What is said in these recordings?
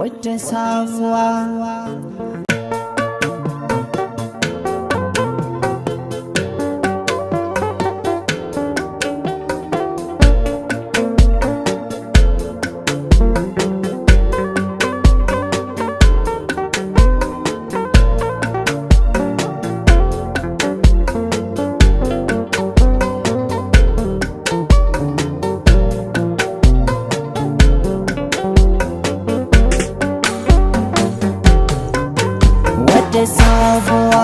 wata sabuwa. Wata sabuwa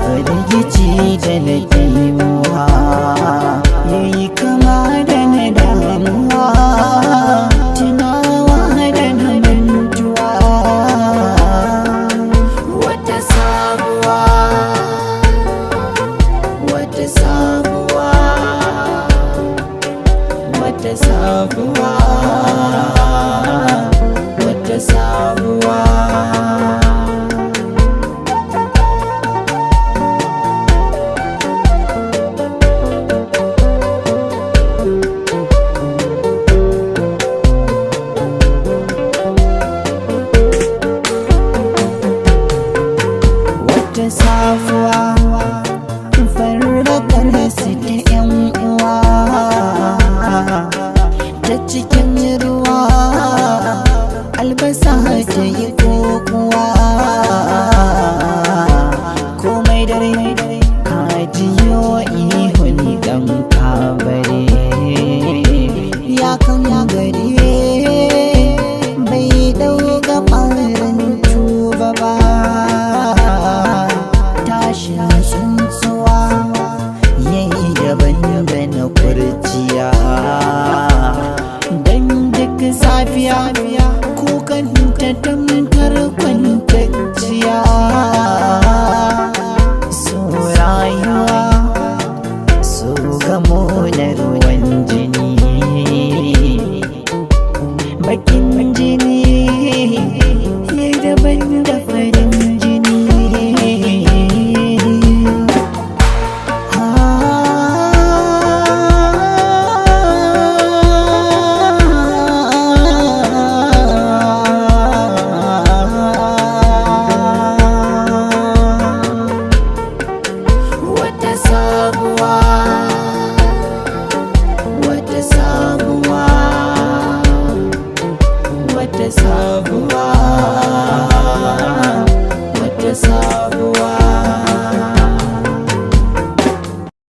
firgici da na ɗimuwa yayi kama da na damuwa, tunawa da na mantuwa. Wata sabuwa, wata sabuwa, wata sabuwa, wata sabuwa. Wata sabuwa farrakar su da 'yan uwa ta cikin ruwa, albasa ta yi kokuwa. Komai dare kajiyo ihun dan kabare ya kan gari bai dauka farin tuba ba. Tashin tsuntsuwa yayi daban da na kurciya, dan duk safiya kukan ta